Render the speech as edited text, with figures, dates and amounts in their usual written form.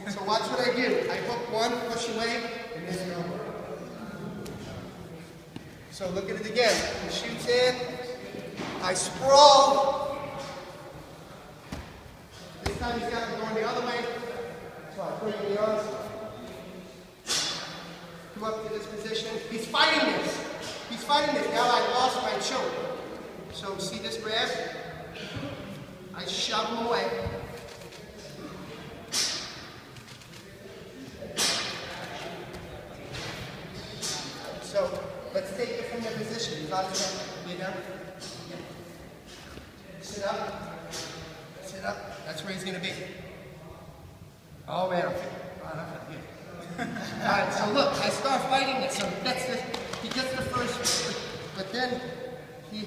So watch what I do. I hook one, push away, and then go. So look at it again. He shoots in. I sprawl. This time he's got it going the other way. So I put it in the arms. Come up to this position. He's fighting this. He's fighting this. Now I lost my choke. So see this grab? I shove him away. So let's take it from the position. You got to lay down. Sit up. Sit up. That's where he's going to be. Oh man, I'm feeling good. Alright, so look, I start fighting it. So he gets the first, but then he